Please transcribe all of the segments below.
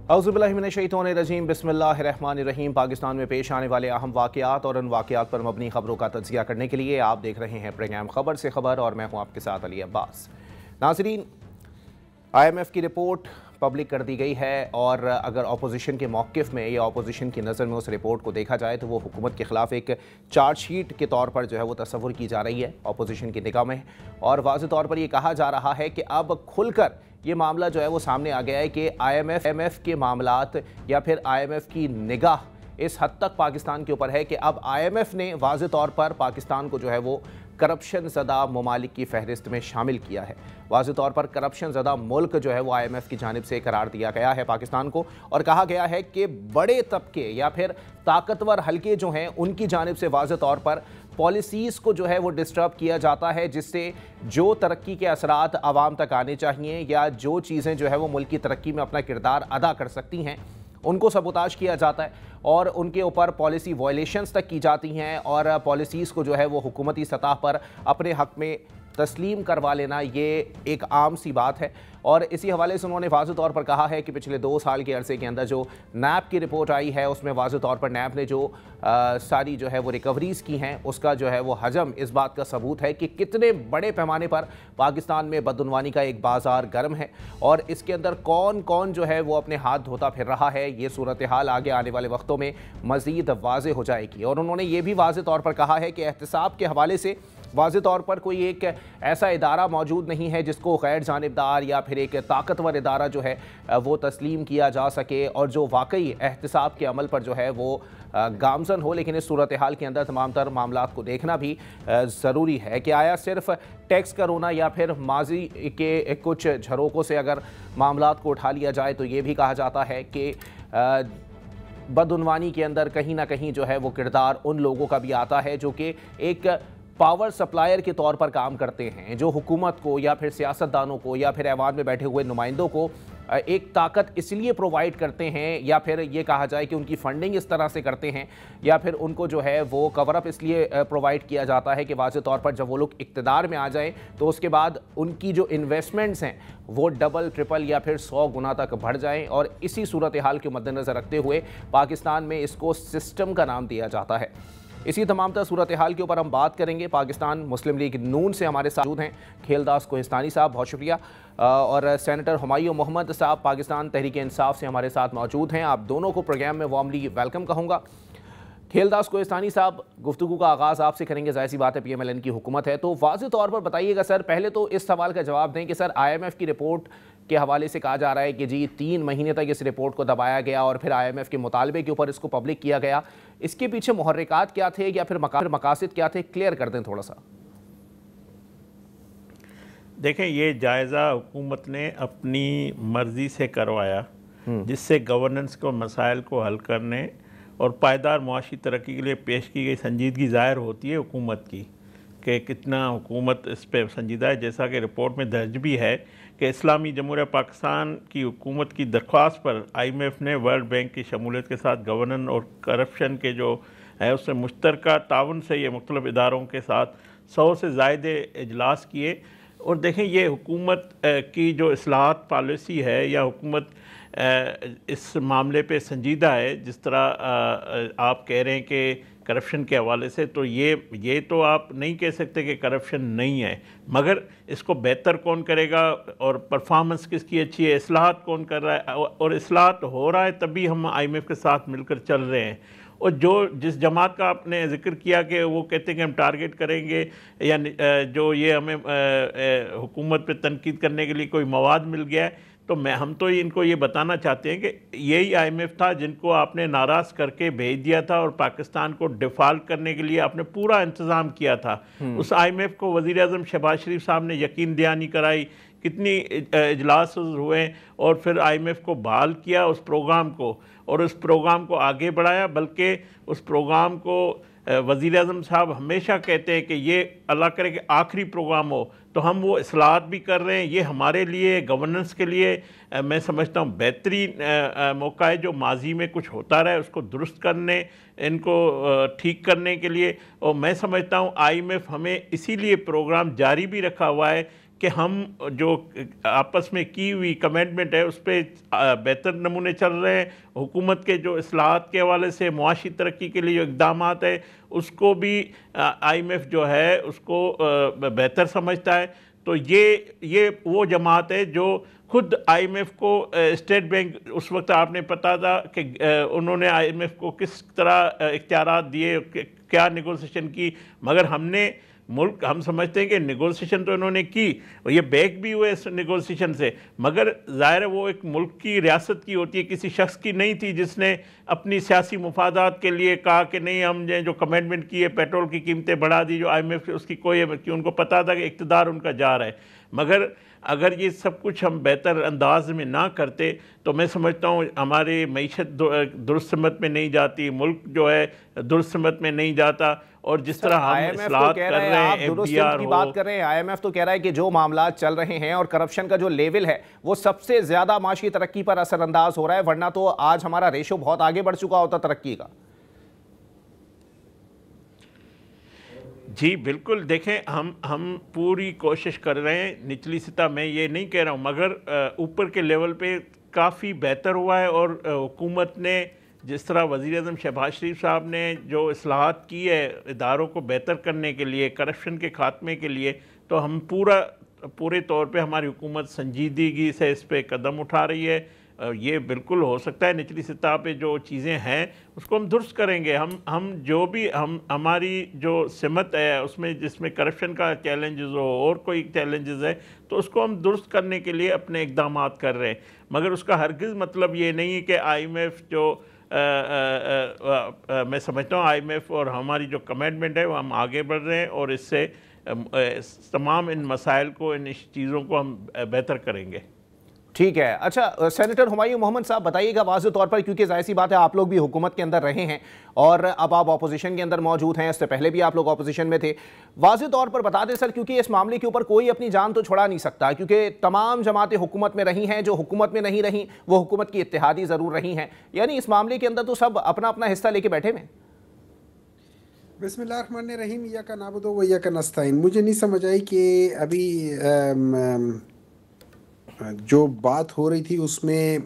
औज़ुबिल्लाहिमिनश्शैतानिर्रजीम बिस्मिल्लाहिर्रहमानिर्रहीम। पाकिस्तान में पेश आने वाले अहम वाक़यात और उन वाक़यात पर मबनी खबरों का तज्ज़िया करने के लिए आप देख रहे हैं प्रोग्राम खबर से खबर और मैं हूँ आपके साथ अली अब्बास। नाज़रीन, IMF की रिपोर्ट पब्लिक कर दी गई है और अगर अपोजिशन के मौक़िफ़ में या अपोजिशन की नज़र में उस रिपोर्ट को देखा जाए तो वो हुकूमत के ख़िलाफ़ एक चार्जशीट के तौर पर जो है वो तस्वुर की जा रही है अपोजिशन की निगाह में। और वाज़ेह तौर पर ये कहा जा रहा है कि अब खुलकर ये मामला जो है वो सामने आ गया है कि IMF के मामलात या फिर IMF की निगाह इस हद तक पाकिस्तान के ऊपर है कि अब IMF ने वाज़ेह तौर पर पाकिस्तान को जो है वो करप्शन ज़दा ममालिक की फहरिस्त में शामिल किया है। वाज़ेह तौर पर करप्शन ज़दा मुल्क जो है वो IMF की जानिब से करार दिया गया है पाकिस्तान को, और कहा गया है कि बड़े तबके या फिर ताकतवर हलके जो हैं उनकी जानिब से वाज़ेह तौर पर पॉलिसीज़ को जो है वो डिस्टर्ब किया जाता है, जिससे जो तरक्की के असरात आवाम तक आने चाहिए या जो चीज़ें जो है वो मुल्क की तरक्की में अपना किरदार अदा कर सकती हैं उनको सबूताज किया जाता है और उनके ऊपर पॉलिसी वायलेशंस तक की जाती हैं और पॉलिसीज़ को जो है वो हुकूमती सतह पर अपने हक़ में तस्लीम करवा लेना ये एक आम सी बात है। और इसी हवाले से उन्होंने वाज़ेह तौर पर कहा है कि पिछले 2 साल के अरसे के अंदर जो NAB की रिपोर्ट आई है उसमें वाज़ेह तौर पर NAB ने जो सारी जो है वो रिकवरीज़ की हैं उसका जो है वो हजम इस बात का सबूत है कि कितने बड़े पैमाने पर पाकिस्तान में बदउनवानी का एक बाज़ार गर्म है और इसके अंदर कौन कौन जो है वो अपने हाथ धोता फिर रहा है। ये सूरत हाल आगे आने वाले वक्तों में मज़ीद वाज़ेह हो जाएगी। और उन्होंने ये भी वाज़ेह तौर पर कहा है कि एहतिसाब के हवाले से वाज़ेह तौर पर कोई एक ऐसा इदारा मौजूद नहीं है जिसको गैर जानिबदार या फिर एक ताकतवर इदारा जो है वो तस्लीम किया जा सके और जो वाकई एहतिसाब के अमल पर जो है वो गामजन हो। लेकिन इस सूरत हाल के अंदर तमाम तर मामलात को देखना भी ज़रूरी है कि आया सिर्फ टैक्स का रोना या फिर माजी के कुछ झरोकों से अगर मामलात को उठा लिया जाए तो ये भी कहा जाता है कि बदउनवानी के अंदर कहीं ना कहीं जो है वो किरदार उन लोगों का भी आता है जो कि एक पावर सप्लायर के तौर पर काम करते हैं, जो हुकूमत को या फिर सियासतदानों को या फिर ऐवान में बैठे हुए नुमाइंदों को एक ताकत इसलिए प्रोवाइड करते हैं या फिर ये कहा जाए कि उनकी फंडिंग इस तरह से करते हैं या फिर उनको जो है वो कवर अप इसलिए प्रोवाइड किया जाता है कि वाज़ेह तौर पर जब वो लोग इक़्तिदार में आ जाएं तो उसके बाद उनकी जो इन्वेस्टमेंट्स हैं वो डबल ट्रिपल या फिर 100 गुना तक बढ़ जाएं। और इसी सूरत हाल के मद्देनज़र रखते हुए पाकिस्तान में इसको सिस्टम का नाम दिया जाता है। इसी तमाम तरह सूरत हाल के ऊपर हम बात करेंगे। पाकिस्तान मुस्लिम लीग नून से हमारे साथ मौजूद हैं खेलदास कोहिस्तानी साहब, बहुत शुक्रिया, और सेनेटर हुमायूं मोहम्मद साहब पाकिस्तान तहरीक इंसाफ से हमारे साथ मौजूद हैं। आप दोनों को प्रोग्राम में वार्मली वेलकम कहूँगा। खेलदास कोहिस्तानी साहब, गुफ्तगू का आगाज़ आपसे करेंगे। ज़ाहिर सी बात है PMLN की हुकूमत है तो वाज़ेह तौर पर बताइएगा सर, पहले तो इस सवाल का जवाब दें कि सर IMF की रिपोर्ट के हवाले से कहा जा रहा है कि जी 3 महीने तक इस रिपोर्ट को दबाया गया और फिर IMF के मुतालबे के ऊपर इसको पब्लिक किया गया, इसके पीछे मुहर्रिकात क्या थे या फिर मकासद क्या थे, क्लियर कर दें थोड़ा सा। देखें, ये जायज़ा हुकूमत ने अपनी मर्ज़ी से करवाया जिससे गवर्नेंस को मसाइल को हल करने और पायदार मुआशी तरक्की के लिए पेश की गई संजीदगी ज़ाहिर होती है हुकूमत की कि कितना हुकूमत इस पर संजीदा है। जैसा कि रिपोर्ट में दर्ज भी है कि इस्लामी जमहूरिया पाकिस्तान की हुकूमत की दरख्वास्त पर IMF ने वर्ल्ड बैंक की शमूलियत के साथ गवर्नेंस और करप्शन के जो है उससे मुश्तरका ताउन से ये मुख्तलिफ इदारों के साथ 100 से ज़ायदे इजलास किए। और देखें, ये हुकूमत की जो इस्लाहात पॉलिसी है या हुकूमत इस मामले पे संजीदा है, जिस तरह आप कह रहे हैं कि करप्शन के हवाले से, तो ये तो आप नहीं कह सकते कि करप्शन नहीं है, मगर इसको बेहतर कौन करेगा और परफॉर्मेंस किसकी अच्छी है, इस्लाहात कौन कर रहा है, और इस्लाहात हो रहा है तभी हम IMF के साथ मिलकर चल रहे हैं। और जिस जमात का आपने जिक्र किया कि वो कहते हैं कि हम टारगेट करेंगे या जो ये हमें हुकूमत पे तनकीद करने के लिए कोई मवाद मिल गया है, तो हम तो इनको ये बताना चाहते हैं कि यही IMF था जिनको आपने नाराज़ करके भेज दिया था और पाकिस्तान को डिफ़ॉल्ट करने के लिए आपने पूरा इंतज़ाम किया था। उस IMF को वज़ीर आज़म शहबाज शरीफ साहब ने यकीन दहानी कराई, कितनी इजलास हुए और फिर IMF को बहाल किया उस प्रोग्राम को, और उस प्रोग्राम को आगे बढ़ाया। बल्कि उस प्रोग्राम को वज़ीर आज़म साहब हमेशा कहते हैं कि ये अल्लाह करे कि आखिरी प्रोग्राम हो, तो हम वो इस्लाहात भी कर रहे हैं। ये हमारे लिए गवर्नेंस के लिए मैं समझता हूँ बेहतरीन मौका है, जो माजी में कुछ होता रहा है उसको दुरुस्त करने, इनको ठीक करने के लिए। और मैं समझता हूँ IMF हमें इसीलिए प्रोग्राम जारी भी रखा हुआ है कि हम जो आपस में की हुई कमिटमेंट है उस पर बेहतर नमूने चल रहे हैं। हुकूमत के जो इस्लाहात के हवाले से मुआशी तरक्की के लिए जो इक़दाम है उसको भी IMF जो है उसको बेहतर समझता है। तो ये वो जमात है जो खुद IMF को स्टेट बैंक उस वक्त आपने पता था कि उन्होंने IMF को किस तरह इख्तियारात दिए, क्या नेगोशिएशन की, मगर हम समझते हैं कि नेगोशिएशन तो इन्होंने की और ये बैक भी हुए इस नेगोशिएशन से, मगर ज़ाहिर है वो एक मुल्क की रियासत की होती है, किसी शख्स की नहीं थी जिसने अपनी सियासी मुफादात के लिए कहा कि नहीं हमने जो कमिटमेंट की है पेट्रोल की कीमतें बढ़ा दी जो IMF उसकी कोई, कि उनको पता था कि इक़्तिदार उनका जा रहा है। मगर अगर ये सब कुछ हम बेहतर अंदाज में ना करते तो मैं समझता हूँ हमारी मईशत दुरुस्त समत में नहीं जाती, मुल्क जो है दुरुस्त समत में नहीं जाता। और जिस तरह हम इस्लाहत कर रहे हैं, FDR की बात कर रहे हैं, IMF तो कह रहा है कि जो मामला चल रहे हैं और करप्शन का जो लेवल है वो सबसे ज्यादा माशी तरक्की पर असरअंदाज हो रहा है, वरना तो आज हमारा रेशो बहुत आगे बढ़ चुका होता तरक्की का। जी बिल्कुल, देखें हम पूरी कोशिश कर रहे हैं, निचली सतह में ये नहीं कह रहा हूँ, मगर ऊपर के लेवल पे काफ़ी बेहतर हुआ है। और हुकूमत ने जिस तरह वज़ीर-ए-आज़म शहबाज शरीफ साहब ने जो इस्लाहात की है इदारों को बेहतर करने के लिए, करप्शन के ख़ात्मे के लिए, तो हम पूरे तौर पे हमारी हुकूमत संजीदगी से इस पर कदम उठा रही है। ये बिल्कुल हो सकता है निचली सतह पे जो चीज़ें हैं उसको हम दुरुस्त करेंगे। हम जो भी हमारी जो सिमत है उसमें जिसमें करप्शन का चैलेंजेस हो और कोई चैलेंजेस है तो उसको हम दुरुस्त करने के लिए अपने इक़दाम कर रहे हैं, मगर उसका हरगिज़ मतलब ये नहीं है कि IMF जो मैं समझता हूँ IMF और हमारी जो कमिटमेंट है वो हम आगे बढ़ रहे हैं और इससे तमाम इन मसाइल को, इन चीज़ों को हम बेहतर करेंगे। ठीक है। अच्छा सेनेटर हुमायूं मोहम्मद साहब बताइएगा वाज़ेह तौर पर, क्योंकि जाहिर सी बात है आप लोग भी हुकूमत के अंदर रहे हैं और अब आप ऑपोजिशन के अंदर मौजूद हैं, इससे पहले भी आप लोग ऑपोजिशन में थे, वाज़ेह तौर पर बता दें सर, क्योंकि इस मामले के ऊपर कोई अपनी जान तो छुड़ा नहीं सकता, क्योंकि तमाम जमातें हुकूमत में रही हैं, जो हुकूमत में नहीं रही वो हुकूमत की इत्तेहादी ज़रूर रही हैं, यानी इस मामले के अंदर तो सब अपना अपना हिस्सा लेके बैठे हैं। बिस्मिल्लाहिर्रहमानिर्रहीम, या का नाबुदु व या का नस्ताइन। मुझे नहीं समझ आई कि अभी जो बात हो रही थी उसमें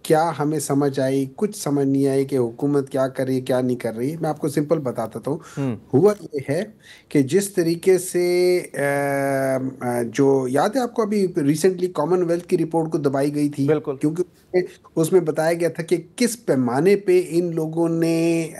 क्या हमें समझ आई, कुछ समझ नहीं आई कि हुकूमत क्या कर रही है क्या नहीं कर रही। मैं आपको सिंपल बताता हूँ। हुआ ये है कि जिस तरीके से जो याद है आपको अभी रिसेंटली कॉमनवेल्थ की रिपोर्ट को दबाई गई थी, क्योंकि उसमें बताया गया था कि किस पैमाने पे इन लोगों ने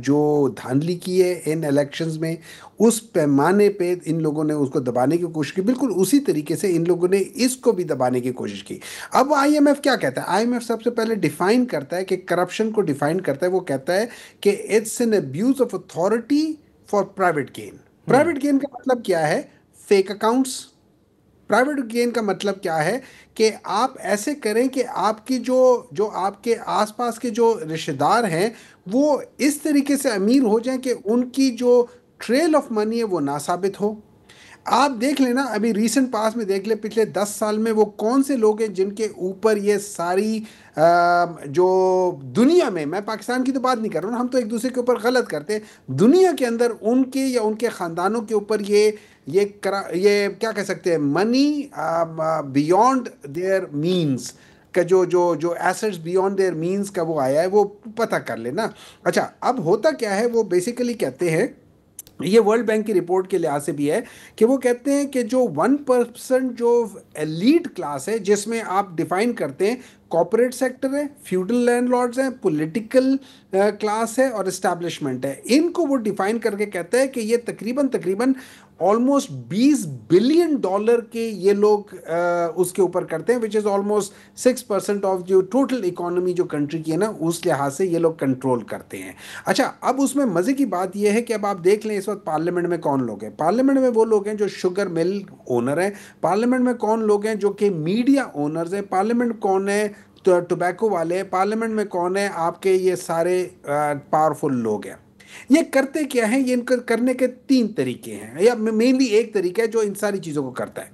जो धांधली की है इन इलेक्शंस में, उस पैमाने पे इन लोगों ने उसको दबाने की कोशिश की। बिल्कुल उसी तरीके से इन लोगों ने इसको भी दबाने की कोशिश की। अब IMF क्या कहता है? IMF सबसे पहले डिफाइन करता है कि करप्शन को डिफाइन करता है, वो कहता है कि it's an abuse of authority for private gain. Private gain का मतलब क्या है? Fake accounts. प्राइवेट गेन का मतलब क्या है कि आप ऐसे करें कि आपकी जो आपके आसपास के जो रिश्तेदार हैं वो इस तरीके से अमीर हो जाएं कि उनकी जो ट्रेल ऑफ मनी है वो ना साबित हो। आप देख लेना, अभी रीसेंट पास में देख ले, पिछले 10 साल में वो कौन से लोग हैं जिनके ऊपर ये सारी जो दुनिया में, मैं पाकिस्तान की तो बात नहीं कर रहा हूँ, हम तो एक दूसरे के ऊपर गलत करते हैं, दुनिया के अंदर उनके या उनके ख़ानदानों के ऊपर ये क्या कह सकते हैं, मनी बियॉन्ड देयर मीन्स का जो एसेट्स बियॉन्ड देयर मीन्स का वो आया है, वो पता कर लेना। अच्छा, अब होता क्या है, वो बेसिकली कहते हैं, ये वर्ल्ड बैंक की रिपोर्ट के लिहाज से भी है कि वो कहते हैं कि जो 1% जो एलीट क्लास है, जिसमें आप डिफाइन करते हैं कॉर्पोरेट सेक्टर है, फ्यूडल लैंडलॉर्ड्स हैं, पॉलिटिकल क्लास है और एस्टैब्लिशमेंट है, इनको वो डिफाइन करके कहता है कि ये तकरीबन ऑलमोस्ट $20 बिलियन के ये लोग उसके ऊपर करते हैं, विच इज़ ऑलमोस्ट 6% ऑफ जो टोटल इकोनॉमी जो कंट्री की है ना, उस लिहाज से ये लोग कंट्रोल करते हैं। अच्छा, अब उसमें मज़े की बात ये है कि अब आप देख लें इस वक्त पार्लियामेंट में कौन लोग हैं। पार्लियामेंट में वो लोग हैं जो शुगर मिल ओनर हैं, पार्लियामेंट में कौन लोग हैं जो कि मीडिया ओनर्स हैं, पार्लियामेंट कौन है तो टोबैको वाले, पार्लियामेंट में कौन है आपके ये सारे पावरफुल लोग हैं। ये करते क्या हैं? ये इनके करने के 3 तरीके हैं, या मेनली एक तरीका है जो इन सारी चीज़ों को करता है।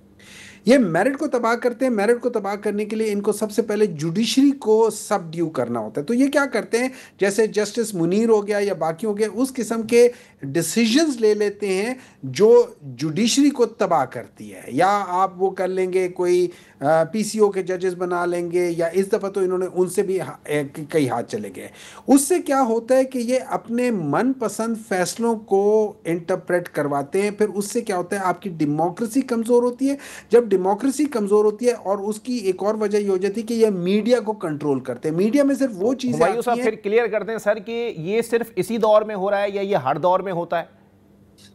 ये मेरिट को तबाह करते हैं। मेरिट को तबाह करने के लिए इनको सबसे पहले जुडिशरी को सबड्यू करना होता है। तो ये क्या करते हैं, जैसे जस्टिस मुनीर हो गया या बाकी हो गया, उस किस्म के डिसीजंस ले लेते हैं जो जुडिशरी को तबाह करती है। या आप वो कर लेंगे, कोई पीसीओ के जजेस बना लेंगे, या इस दफ़ा तो इन्होंने उनसे भी कई हाथ चले गए। उससे क्या होता है कि ये अपने मनपसंद फैसलों को इंटरप्रेट करवाते हैं। फिर उससे क्या होता है, आपकी डेमोक्रेसी कमज़ोर होती है। जब डेमोक्रेसी कमज़ोर होती है, और उसकी एक और वजह ये हो जाती है कि ये मीडिया को कंट्रोल करते हैं। मीडिया में सिर्फ वो चीज़ें हुमायूं साहब फिर क्लियर करते हैं सर कि ये सिर्फ इसी दौर में हो रहा है या ये हर दौर में होता है?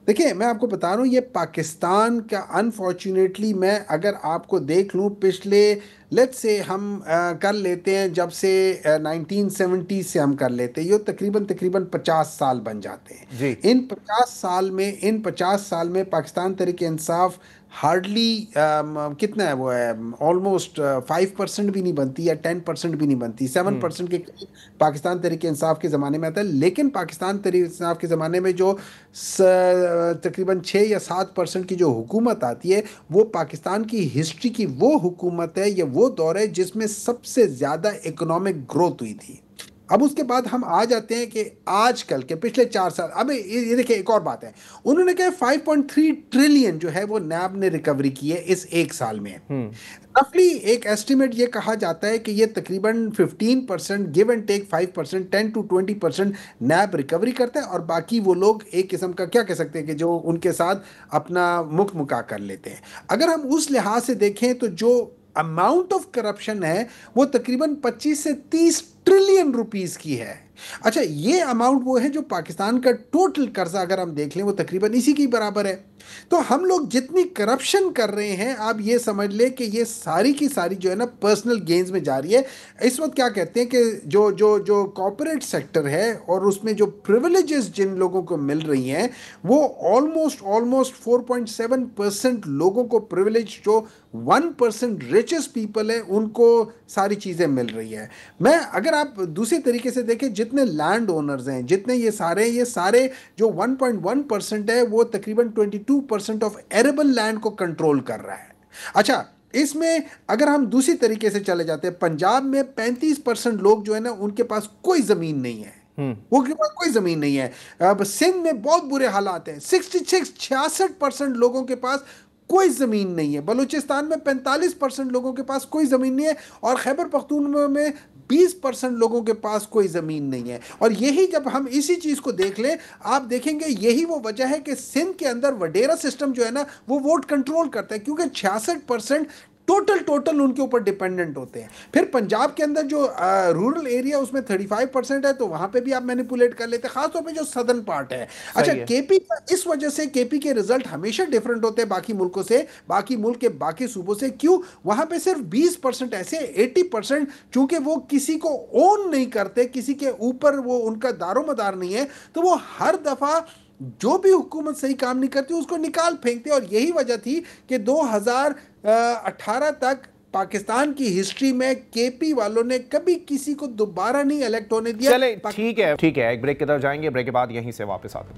देखिए, मैं आपको बता रहा हूँ, ये पाकिस्तान का अनफॉर्चुनेटली, मैं अगर आपको देख लूँ पिछले, लेट्स से हम कर लेते हैं जब से 1970 से हम कर लेते हैं, ये तकरीबन 50 साल बन जाते हैं जी। इन 50 साल में पाकिस्तान तहरीक इंसाफ हार्डली कितना है, वो है ऑलमोस्ट 5% भी नहीं बनती, या 10% भी नहीं बनती, 7% के करीब पाकिस्तान तहरीक इंसाफ के ज़माने में आता है। लेकिन पाकिस्तान तहरीक इंसाफ के ज़माने में जो तकरीबन 6 या 7% की जो हुकूमत आती है, वो पाकिस्तान की हिस्ट्री की वो हुकूमत है, या वो दौर है जिसमें सबसे ज़्यादा इकोनॉमिक ग्रोथ हुई थी। अब उसके बाद हम आ जाते हैं कि आजकल के पिछले 4 साल, अब ये देखिए एक और बात है, उन्होंने कहा 5.3 ट्रिलियन जो है वो नैब ने रिकवरी की है इस एक साल में। रफली एक एस्टिमेट ये कहा जाता है कि ये तकरीबन 15%, give and take 5%, 10 to 20% NAB recovery करता है, और बाकी वो लोग एक किस्म का क्या कह सकते हैं कि जो उनके साथ अपना मुख मुका कर लेते हैं। अगर हम उस लिहाज से देखें तो जो अमाउंट ऑफ करप्शन है वो तकरीबन 25 से 30 ट्रिलियन रुपीस की है। अच्छा, ये अमाउंट वो है जो पाकिस्तान का टोटल कर्जा अगर हम देख लें वो तकरीबन इसी के बराबर है। तो हम लोग जितनी करप्शन कर रहे हैं, आप ये समझ लें कि ये सारी की सारी जो है ना पर्सनल गेन्स में जा रही है। इस वक्त क्या कहते हैं कि जो जो जो कॉर्पोरेट सेक्टर है और उसमें जो प्रिविलेजेस जिन लोगों को मिल रही हैं, वो ऑलमोस्ट 4.7% लोगों को प्रिविलेज, जो 1% रिचेस्ट पीपल है उनको सारी चीज़ें मिल रही है। मैं अगर आप दूसरे तरीके से देखें, जितने लैंड ओनर्स हैं, जितने ये सारे जो 1.1% है, वो तकरीबन 22% ऑफ एरेबल लैंड को कंट्रोल कर रहा है। अच्छा, इसमें अगर हम दूसरी तरीके से चले जाते हैं, पंजाब में 35% लोग जो है ना उनके पास कोई ज़मीन नहीं है, वो के पास कोई ज़मीन नहीं है। अब सिंध में बहुत बुरे हालात हैं, 66% लोगों के पास कोई ज़मीन नहीं है। बलूचिस्तान में 45% लोगों के पास कोई ज़मीन नहीं है, और खैबर पख्तूनख्वा में 20% लोगों के पास कोई ज़मीन नहीं है। और यही जब हम इसी चीज़ को देख लें, आप देखेंगे यही वो वजह है कि सिंध के अंदर वडेरा सिस्टम जो है ना वो वोट कंट्रोल करता है, क्योंकि 66% टोटल उनके ऊपर डिपेंडेंट होते हैं। फिर पंजाब के अंदर जो रूरल एरिया उसमें 35% है, तो वहां पे भी आप मैनिपुलेट कर लेते हैं, खासतौर पे जो सदर्न पार्ट है। अच्छा, केपी, इस वजह से केपी के रिजल्ट हमेशा डिफरेंट होते हैं बाकी मुल्कों से, बाकी मुल्क के बाकी सूबों से। क्यों? वहां पे सिर्फ 20% ऐसे, 80% चूंकि वो किसी को ओन नहीं करते, किसी के ऊपर वो उनका दारोमदार नहीं है, तो वो हर दफा जो भी हुकूमत सही काम नहीं करती उसको निकाल फेंकते। और यही वजह थी कि 2018 तक पाकिस्तान की हिस्ट्री में केपी वालों ने कभी किसी को दोबारा नहीं इलेक्ट होने दिया। चले, ठीक है, एक ब्रेक की तरफ जाएंगे, ब्रेक के बाद यहीं से वापस आते हैं।